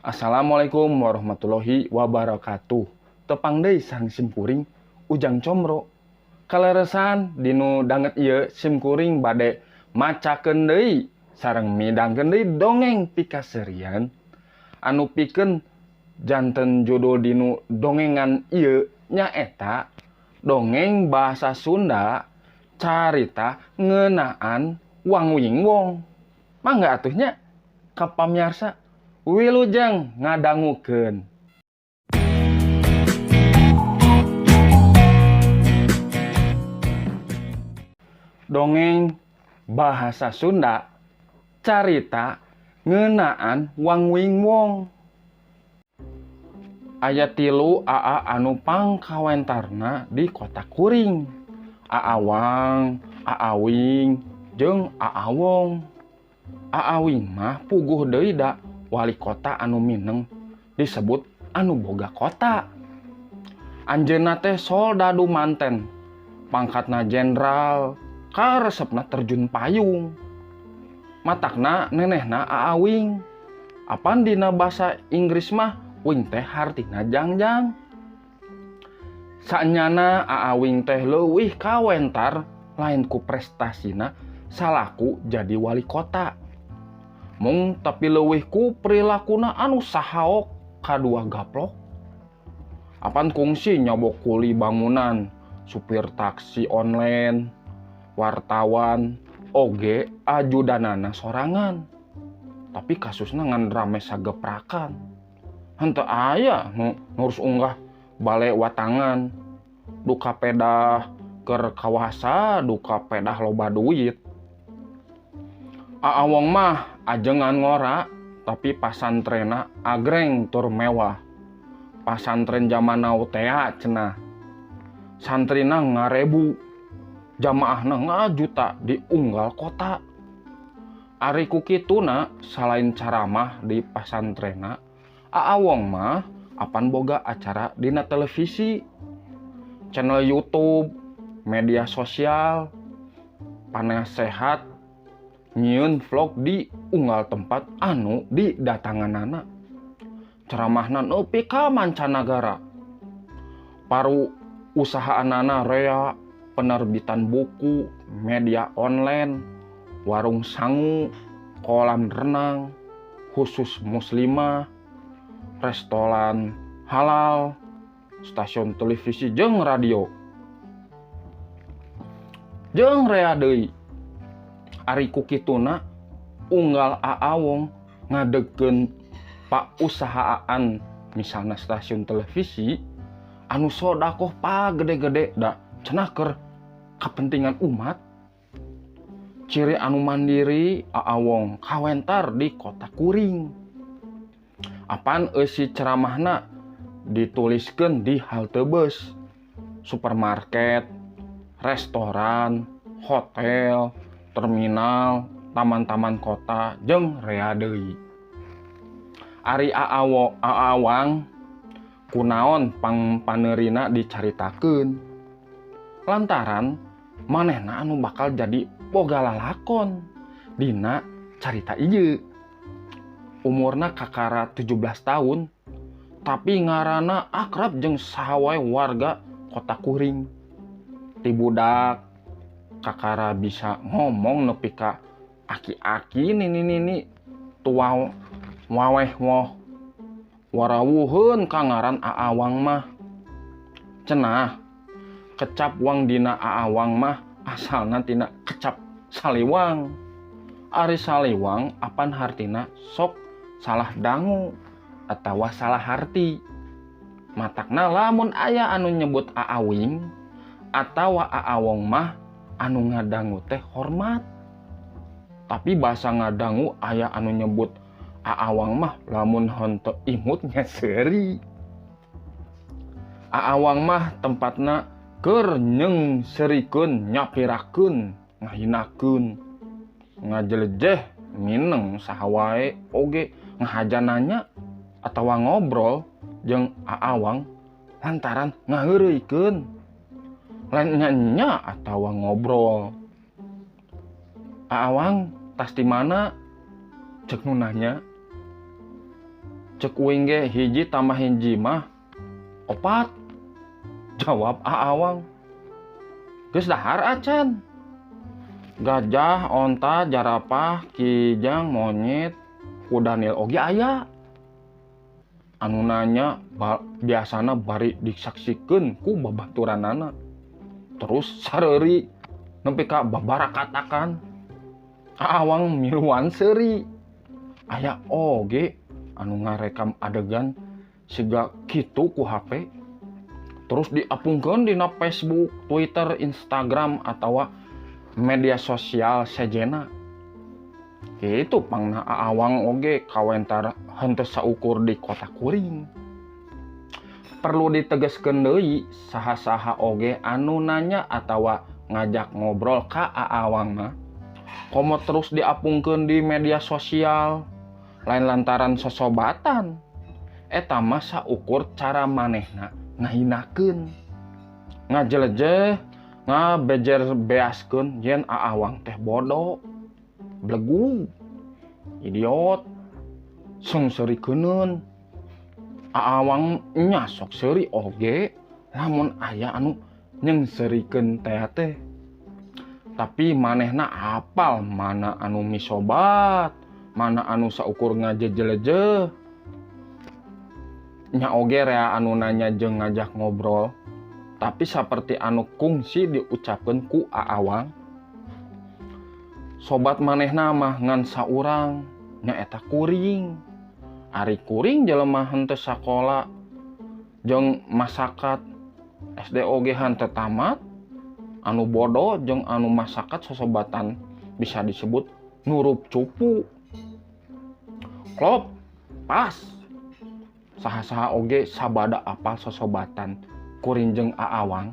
Assalamualaikum warahmatullahi wabarakatuh. Tepang deui sang simkuring Ujang Comro. Kaleresan dinu danget ieu simkuring bade macakeun deui sareng midangkeun deui dongeng pikaserian anu pikeun janten judul dinu dongengan ieu nyaeta dongeng bahasa Sunda carita ngeunaan Wangwing Wong. Mangga atuh nya ka pamiarsa wilujeng ngadangukeun. Dongeng bahasa Sunda carita ngeunaan Wangwing Wong. Aya 3 AA anu pangkawentarna di kota kuring. Aawang, Aawing, jeung Aawong. Aawing mah puguh deui da wali kota anu mineng disebut anu boga kota. Anjeunna teh soldadu manten, pangkatna jenderal, karesepna terjun payung. Matakna nenehna Aawing. Apan dina basa Inggris mah wing teh hartina jangjang. Saenyana Aawing teh leuwih kawentar lain ku prestasina salaku jadi wali kota. Mung tapi leuwih ku prilakuna anu sahaok kadua gaplok. Apan kungsi nyobok kuli bangunan, supir taksi online, wartawan, oge ajudanana sorangan. Tapi kasusna ngan rame sageprakan. Henteu aya nu ngurus unggah bale watangan. Duka pedah keur kawasa, duka pedah loba duit. Aawong mah ajengan ngora, tapi pasantrena agreng tur mewah. Pasantren zaman now teh cenah. Santrina 1000, jamaahna ngajuta di unggal kota. Ari ku kituna salain caramah di pasantrena, Aawong mah apan boga acara dina televisi, channel YouTube, media sosial, panasehat, nyieun vlog di unggal tempat anu didatanganana. Ceramahna nepi ka mancanagara. Paru usahaanana rea penerbitan buku, media online, warung sangu, kolam renang, khusus muslimah, restoran halal, stasiun televisi jeung radio. Jeung rea deui. Ari ku kituna unggal Aawong ngadegkeun pausahaan misalna stasiun televisi anu sodakoh pagede-gede da cenah keur kapentingan umat. Ciri anu mandiri Aawong kawentar di kota kuring. Apan eusi ceramahna dituliskeun di halte bus, supermarket, restoran, hotel, terminal, taman-taman kota, jeung rea deui. Ari Aawang kunaon pangpaneurina dicaritakeun. Lantaran manehna anu bakal jadi boga lalakon dina carita ieu. Umurna kakara 17 tahun, tapi ngaranna akrab jeung saha wae warga kota kuring. Ti budak kakara bisa ngomong nepi ka aki-aki nini tua waweh woh warawuheun ka ngaran Aawang mah. Cenah kecap wang dina Aawang mah asalna tina kecap saliwang. Ari saliwang apan hartina sok salah dangu atawa salah harti. Matakna lamun aya anu nyebut Aawing atawa Aawong mah anu ngadangu teh hormat. Tapi basa ngadangu aya anu nyebut Aawang mah lamun henteu imut nya seuri. Aawang mah tempatna keur nyeungserikeun, nyapirakeun, ngahinakeun, ngajelejeh mineng saha wae oge ngahajananya atawa ngobrol jeung Aawang lantaran ngaheureuikeun. Lain nya atawa ngobrol. Aawang tas di mana? Cek nu nanya. Cek uing ge hiji tambah hiji mah 4. Jawab Aawang. Geus dahar acan. Gajah, onta, jarapah, kijang, monyet, kudanil oge aya. Anu nanya biasana bari disaksikeun ku babaturanana. Terus sareuri nepi ka babarakatakan. Aawang miluan seuri. Aya oge anu ngarekam adegan siga kitu ku HP. Terus diapungkeun dina Facebook, Twitter, Instagram atawa media sosial sejenna. Kitu pangna Aawang oge kawentar henteu saukur di kota kuring. Perlu ditegaskeun deui saha-saha oge anu nanya atawa ngajak ngobrol ka Aawang mah komo terus diapungkeun di media sosial lain lantaran sosobatan. Eta mah saukur cara manehna ngahinakeun, ngajelejeh, ngabejer beaskeun yen Aawang teh bodoh, blegu, idiot, sengseurikeun. Aawang nya sok seuri oge lamun aya anu nyengseurikeun teh. Tapi manehna apal mana anu misobat, mana anu saukur ngajejelejeh. Nya oge rea anu nanya jeung ngajak ngobrol, tapi saperti anu kungsi diucapkeun ku Aawang. Sobat manehna mah ngan saurang, nya eta kuring. Ari kuring jelema henteu sakola jeung masakat SD oge henteu tamat, anu bodoh jeung anu masakat sosobatan bisa disebut nurup cupu. Klop, pas. Saha-saha oge sabada apal sosobatan kuring jeung Aawang.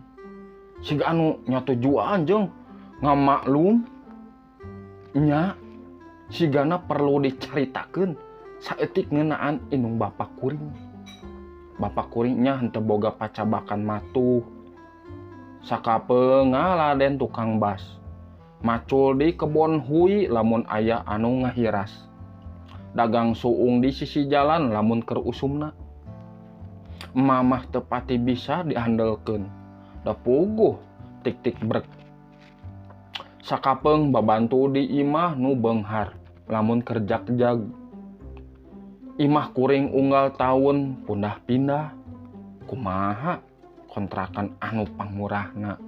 Siga anu nya tujuan jeung ngamaklum nya sigana perlu dicaritakeun saeutik ngeunaan indung bapak kuring. Bapak kuring nya henteu boga pacabakan matuh. Sakapeung ngaladen tukang bas. Macul di kebon hui lamun aya anu ngahiras. Dagang suung di sisi jalan lamun keur usumna. Mamah teu pati bisa diandelkeun. Da puguh tik-tik brek. Sakapeung babantu di imah nu beunghar lamun kerja-kerjag. Imah kuring unggal tahun pundah pindah. Kumaha kontrakan anu pangmurahna.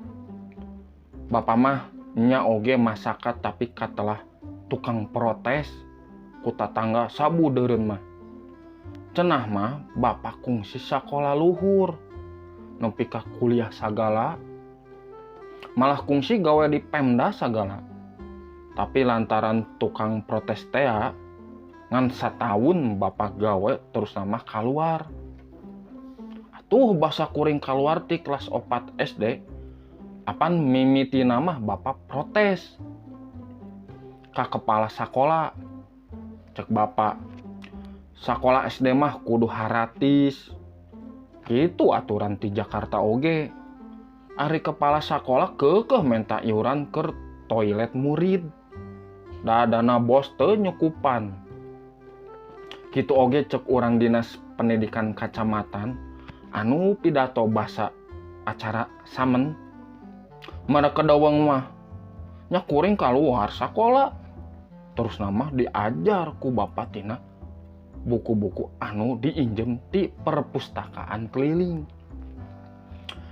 Bapa mah nya oge masakat tapi katelah tukang protes ku tatangga sabudeureun mah. Cenah mah bapa kungsi sakola luhur nepi ka kuliah sagala. Malah kungsi gawe di Pemda sagala. Tapi lantaran tukang protes teh ngan sataun bapak gawe terus nama kaluar. Atuh basa kuring kaluar ti kelas 4 SD. Apan mimiti nama bapak protes ka kepala sakola. Cek bapak, sakola SD mah kudu haratis. Kitu aturan di Jakarta oge. Ari kepala sakola keukeuh menta iuran keur toilet murid. Dana bos teu nyukupan. Kitu oge cek urang dinas pendidikan kacamatan anu pidato basa acara samen. Mereka dawang mah nya kuring kaluar sakola. Terus nama diajar ku bapak tina buku-buku anu diinjem di perpustakaan keliling.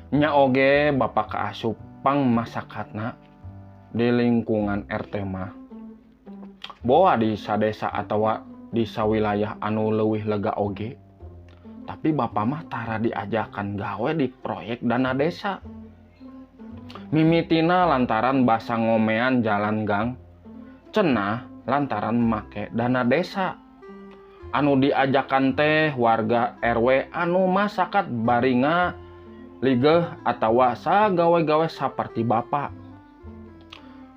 Nya oge bapak kaasup pang masakatna di lingkungan RT mah. Boa di sadesa atawa di sawilayah anu leuwih lega oge. Tapi bapak mah tara diajakan gawe di proyek dana desa. Mimitina lantaran basa ngomean jalan gang. Cenah lantaran make dana desa. Anu diajakan teh warga RW anu masakat baringa ligeh atawa sagawe-gawe saperti bapak.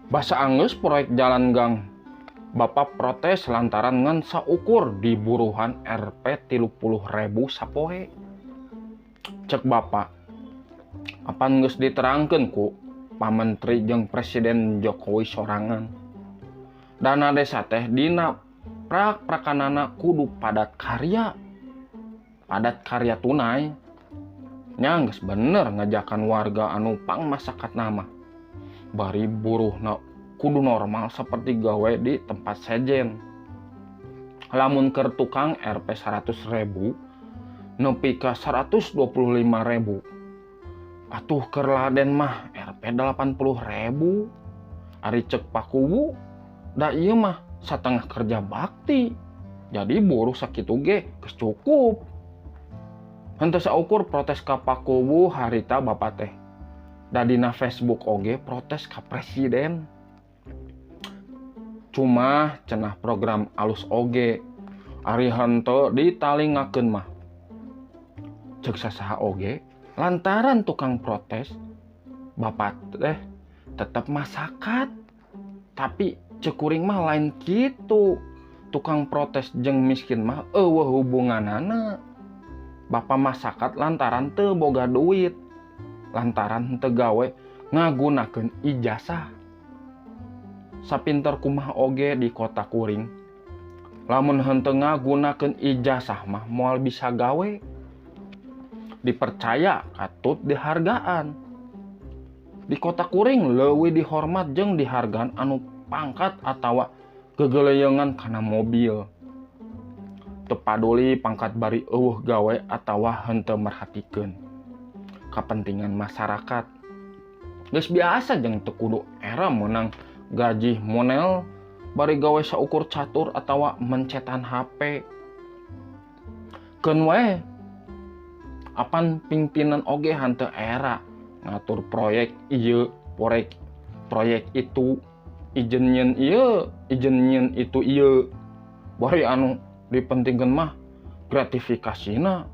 Basa anggeus proyek jalan gang. Bapak protes lantaran ngan saukur di buruhan Rp 30.000 sapoe. Cek bapak, apan geus diterangkeun ku Pamentri jeung Presiden Jokowi sorangan. Dana desa teh dina prak-prakanana kudu padat karya. adat karya tunai nya geus bener ngajakan warga anu pangmasakat nama bari buruhna kudu normal seperti gawe di tempat sejen. Lamun keur tukang Rp 100.000 nepi ka 125.000, atuh keur laden mah Rp 80.000. Ari cek pakuwu da ieu mah satengah kerja bakti, jadi buruh sakitu ge geus cukup. Henteu saukur protes ka pakuwu harita bapak teh. Da dina Facebook oge protes ka presiden. Cuma cenah program alus oge ari henteu ditalingakeun mah. Ceuk sasaha oge lantaran tukang protes bapak teh tetep masakat. Tapi ceuk kuring mah lain kitu. Tukang protes jeung miskin mah eueuh hubunganana. Bapak masakat lantaran teu boga duit. Lantaran henteu gawe ngagunakeun ijazah. Sapinter kumah oge di kota kuring, lamun henteu ngagunakeun ijazah mah moal bisa gawe. Dipercaya katut dihargaan. Di kota kuring leuwih dihormat jeung dihargaan anu pangkat atawa gegeleyengan kana mobil. Teu paduli pangkat bari eueuh gawe atawa henteu merhatikeun kapentingan masyarakat. Geus biasa jeung teu kudu era meunang gaji monel bari gawe saukur catur atawa mencetan HP. Keun we apan pimpinan oge henteu era ngatur proyek ieu, proyek itu, ijeun nyeun ieu, ijeun nyeun itu ieu. Bari anu dipentingkeun mah gratifikasina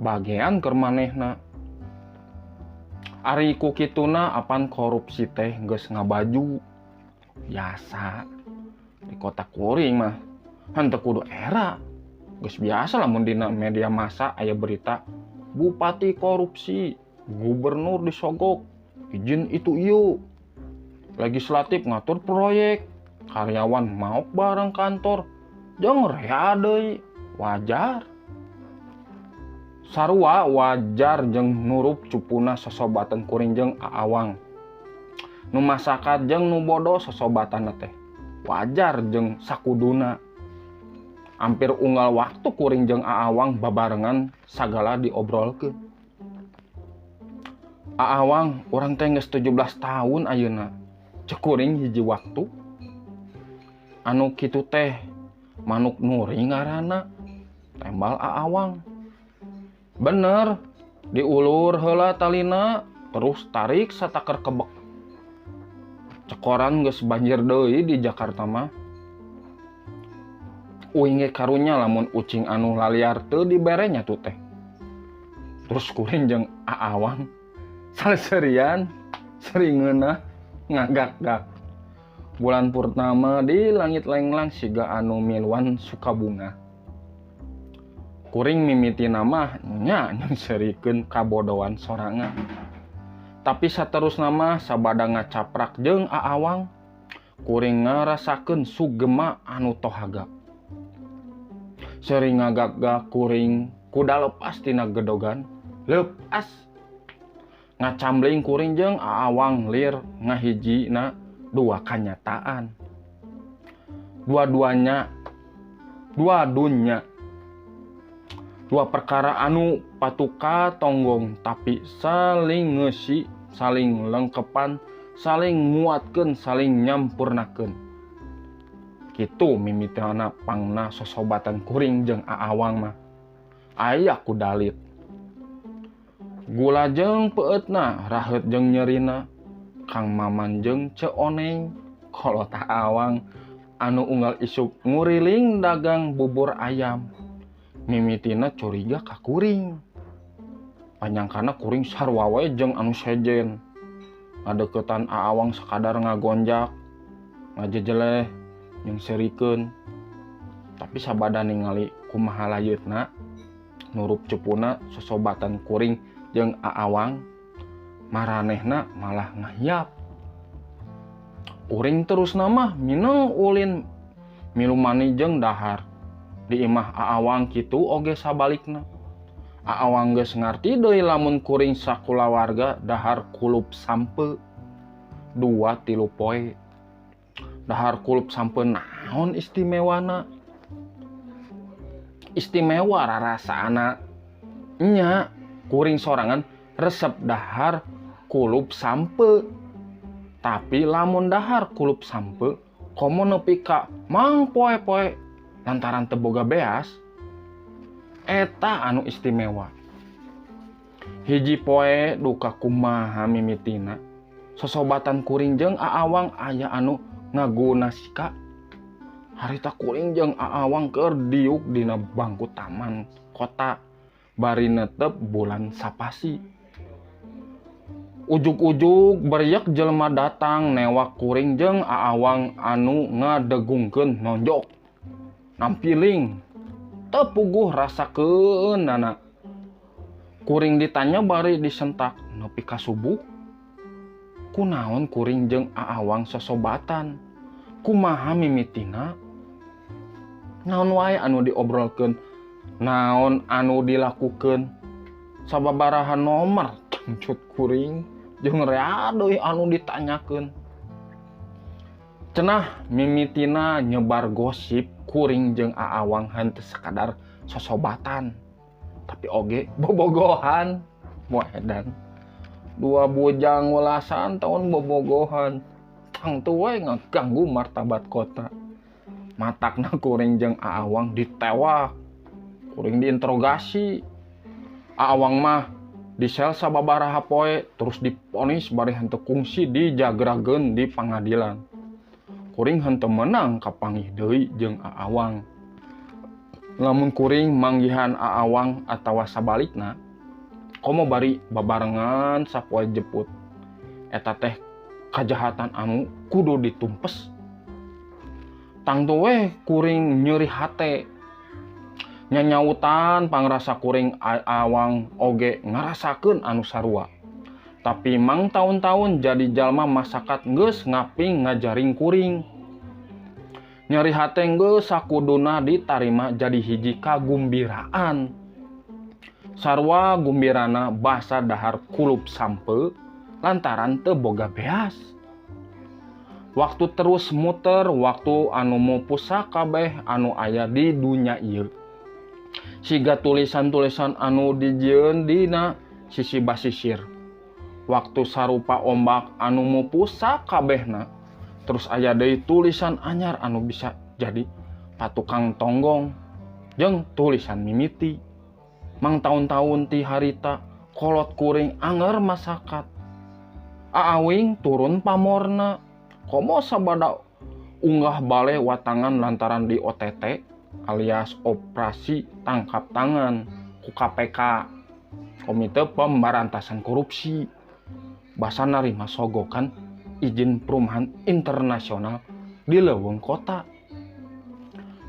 bagean keur manehna. Ari ku kituna apan korupsi teh geus ngabaju. Biasa di kota kuring mah henteu kudu era, geus biasa lamun dina media massa aya berita bupati korupsi, gubernur disogok, izin itu ieu, legislatif ngatur proyek, karyawan maok bareng kantor, jeung rea deui, wajar. Sarua wajar jeung nurup cupuna sosobatan kuring jeung aawang. Nu masakat jeung nu bodoh sosobatanna teh wajar jeung sakuduna. Hampir unggal waktu kuring jeung aawang babarengan sagala diobrolkeun. Aawang urang teh geus 17 tahun ayeuna. Ceuk kuring hiji waktu. Anu kitu teh manuk nuri ngaranna. Tembal aawang. Bener, diulur heula talina terus tarik sataker kebek. Cekoran geus banjir deui di Jakarta mah. Uing ge karunya lamun ucing anu laliar teu dibere nya tuh teh. Terus kuring jeung aawang saleserian seringeuna ngagak-gak. Bulan purnama di langit lenglang siga anu miluan suka bunga. Kuring mimiti nama nya nyerikeun kabodohan sorangan. Tapi saterusna mah sabada ngacaprak jeung aawang, kuring ngarasakeun sugema anu tohaga. Sering ngagak-gak kuring kuda lepas tina gedogan, lepas. Ngacambling kuring jeung aawang lir ngahijina dua kanyataan. Dua perkara anu patuka tonggong tapi saling ngeusi, saling lengkepan, saling muatkeun, saling nyampurnakeun. Kitu mimitana pangna sosobatan kuring jeung aawang mah. Aya ku dalit. Gula jeung peueutna, raheut jeung nyerina, Kang Maman jeung Ceoneng, kolot aawang anu unggal isuk nguriling dagang bubur ayam. Mimitina curiga ka kuring. Panyangkana kuring sarua wae jeung anu sejen. Ngadeuketan aawang sakadar ngagonjak, ngajejeleh, jeung serikeun. Tapi sabada ningali kumaha layeutna, nurup cupuna sosobatan kuring jeung aawang, maranehna malah ngahiap. Kuring terus nama mineng ulin milu mani jeung dahar. Di imah aawang kitu oge sabalikna. Aawang geus ngarti deui lamun kuring sakulawarga dahar kulup sampe 2-3 poe. Dahar kulup sampe naon istimewana? Istimewa rarasaana nya kuring sorangan resep dahar kulup sampe. Tapi lamun dahar kulup sampe komo nepi ka mang poe-poe lantaran teu boga beas, eta anu istimewa. Hiji poe duka kumaha mimitina sosobatan kuring jeung aawang aya anu ngaguna sika. Harita kuring jeung aawang keur diuk dina bangku taman kota bari netep bulan sapasi. Ujug-ujug beriek jelema datang newak kuring jeung aawang anu ngadegungkeun nonjok nampiling teu puguh rasakeunana. Kuring ditanya bari disentak nepi ka subuh. Kunaon kuring jeung aawang sosobatan? Kumaha mimitina? Naon wae anu diobrolkeun? Naon anu dilakukeun? Sababaraha nomor cangcut kuring jeung rea deui anu ditanyakeun. Cenah mimitina nyebar gosip kuring jeung aawang henteu sakadar sosobatan, tapi oge bobogohan. Moal edan. Dua bujang welasan tahun bobogohan. Tang teu we ngaganggu martabat kota. Matakna kuring jeung aawang ditewak. Kuring diinterogasi. Aawang mah disel sababaraha poe terus diponis bari henteu kungsi dijagrageun di pangadilan. Kuring henteu menang kapanggih deui jeung aawang. Lamun kuring manggihan aawang atawa sabalikna, komo bari babarengan sapoe jeput. Eta teh kajahatan anu kudu ditumpes. Tangtu we kuring nyeri hate. Nyanyautan pangrasa kuring aawang oge ngarasakeun anu sarua. Tapi mang tahun-tahun jadi jalma masyarakat geus ngaping ngajaring kuring. Nyeri hate geus sakuduna ditarima jadi hiji kagumbiraan. Sarua gumbirana basa dahar kulup sampe lantaran teu boga beas. Waktu terus muter, waktu anu mupusah kabeh anu aya di dunya ieu. Siga tulisan-tulisan anu dijieun dina sisi basisir. Waktu sarupa ombak anu mupusah kabehna, terus aya deui tulisan anyar anu bisa jadi patukang tonggong jeung tulisan mimiti. Mang taun-taun ti harita kolot kuring anger masakat. Aawing turun pamorna, komo sabada unggah bale watangan lantaran di OTT alias operasi tangkap tangan ku KPK, Komite Pemberantasan Korupsi. Basa narima sogokan izin perumahan internasional di leuweung kota.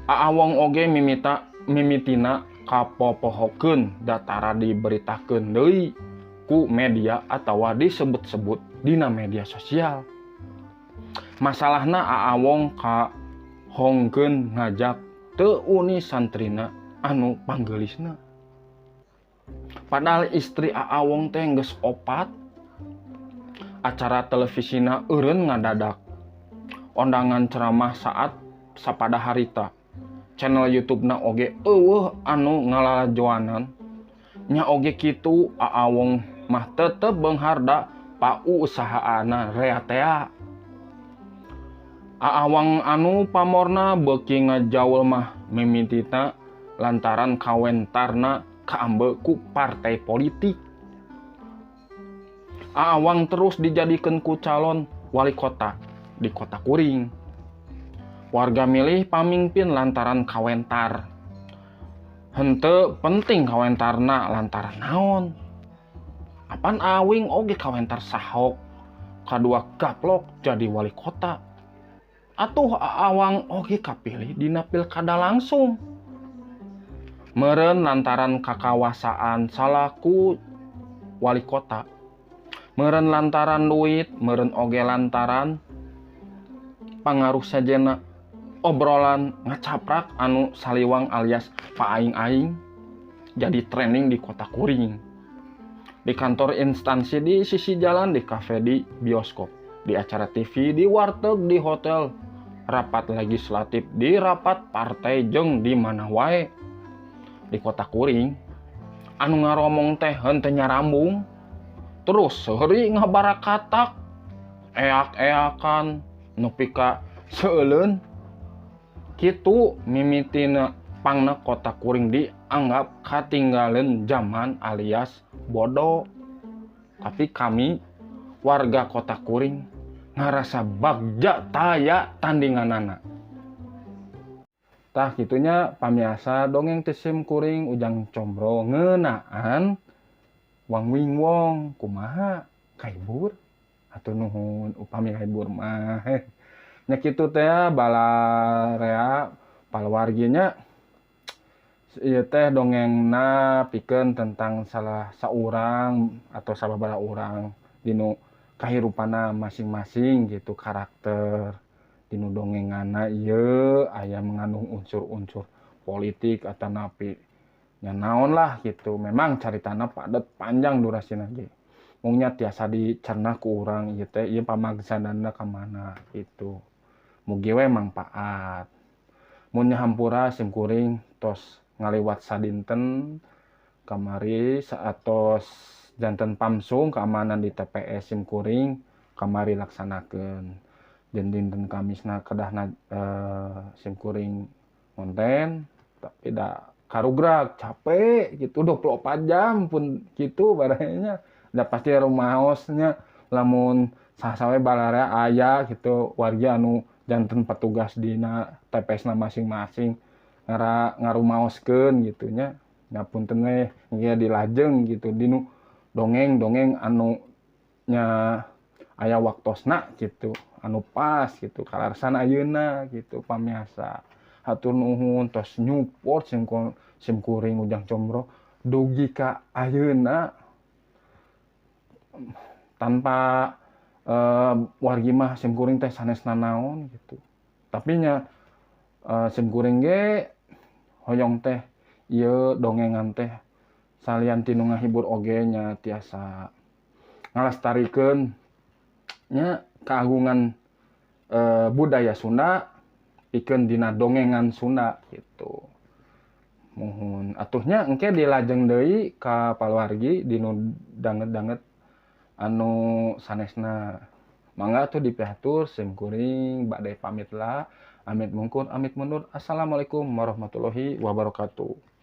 Aawang oge mimitina kapopohokeun datara diberitakeun deui ku media atawa disebut-sebut dina media sosial. Masalahna aawong ka hongkeun ngajak teu uni santrina anu panggeulisna. Padahal istri aawong teh geus 4. Acara televisina eureun ngadadak. Ondangan ceramah saat sapada harita. Channel YouTube-na oge eueuh anu ngalalajoanan. Nya oge kitu aawong mah tetep beungharda pausahaana rea tea. Aawang anu pamorna beuki ngajaul mah mimitita lantaran kawentarna kaambe ku partai politik. Aawang terus dijadikeun ku calon wali kota di kota kuring. Warga milih pamimpin lantaran kawentar. Henteu penting kawentarna lantaran naon. Apan awing oge kawentar sahok kadua gaplok jadi wali kota. Atuh aawang oge kapilih dina pilkada langsung. Meureun lantaran kakawasaan salaku wali kota. Meureun lantaran duit, meureun oge lantaran pangaruh sajena obrolan ngacaprak anu saliwang alias paaing-aing. jadi trending di kota Kuring. Di kantor instansi, di sisi jalan, di kafe, di bioskop, di acara TV, di warteg, di hotel, rapat legislatif, di rapat partai, jeung di mana wae. Di kota Kuring, anu ngaromong teh henteu nyarambung, terus seuri ngabarakatak, eak-eakan, nepi ka seuleun. Kitu mimitina pangna kota Kuring dianggap katinggalan zaman alias bodoh. Tapi kami warga kota Kuring ngarasa bagja taya tandinganana. Tah kitunya pamiasa dongeng teh Sim Kuring Ujang Combro ngeunaan Wang Wing Wong kumaha kaibur atuh nuhun upami kaibur mah. Nya kitu teh balarea paluarginya ieu teh dongengna pikeun tentang salah saurang atau sababaraha urang dinu kahirupana masing-masing gitu karakter. Dinu dongenganna ieu aya mengandung unsur-unsur politik atau napi nya naon lah gitu. Memang caritana padet panjang durasina ge. Mungnya tiasa dicerna ku urang ieu teh ieu pamagsanana ka mana gitu. Mugi we mangpaat. Mun hampura Sim Kuring tos ngaliwat sadinten kamari saatos janten pamsung keamanan di TPS Sim Kuring kamari laksanakeun. Dan dinten Kamisna kedahna Sim Kuring konten tapi da karugrak capek gitu 24 jam pun gitu barangnya da pasti rumaosnya lamun saha-saha balarea aya gitu warga anu janten petugas dina TPS-na masing-masing ngarumaoskeun gitu nya. Ngapunten we ieu dilajeng gitu dinu dongeng-dongeng anu nya aya waktosna gitu anu pas gitu kalarsan ayeuna gitu pamiasa. Hatur nuhun tos nyupport Sim Kuring Ujang Combro dugi ka ayeuna tanpa wargi mah Sim Kuring teh sanesna naon gitu. Tapi nya Sim Kuring ge hoyong teh ieu dongengan teh salian tinu ngahibur oge nya tiasa ngalestarikeun nya keagungan budaya Sunda pikeun dina dongengan Sunda gitu. Muhun atuhnya engke dilajeng deui ka paluargi dinu danget-danget anu sanesna. Mangga tuh dipiatur Sim Kuring bade pamit lah. Amit mungkur amit mundur. Assalamualaikum warahmatullahi wabarakatuh.